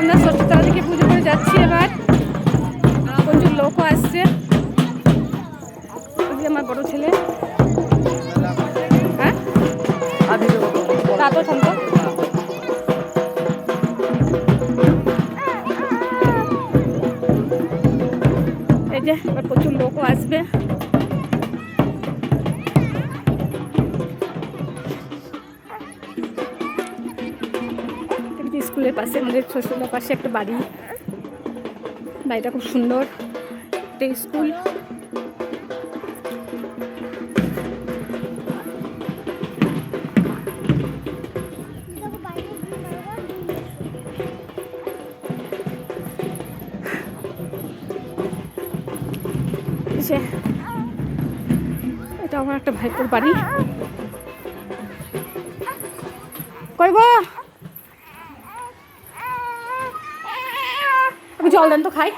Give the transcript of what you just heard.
আমরা ষষ্ঠতলা থেকে পুজো করে যাচ্ছি। এবার প্রচুর লোকও আসছে। আমার বড় ছেলে, হ্যাঁ তাতো থামতো। এই যে এবার প্রচুর লোকও আসবে। স্কুলের পাশে, আমাদের শ্বশুরের পাশে একটা বাড়ি, বাড়িটা খুব সুন্দর, একটা স্কুল। এটা আমার একটা ভাইপোর বাড়ি। কই গো, জল দেন তো খাই।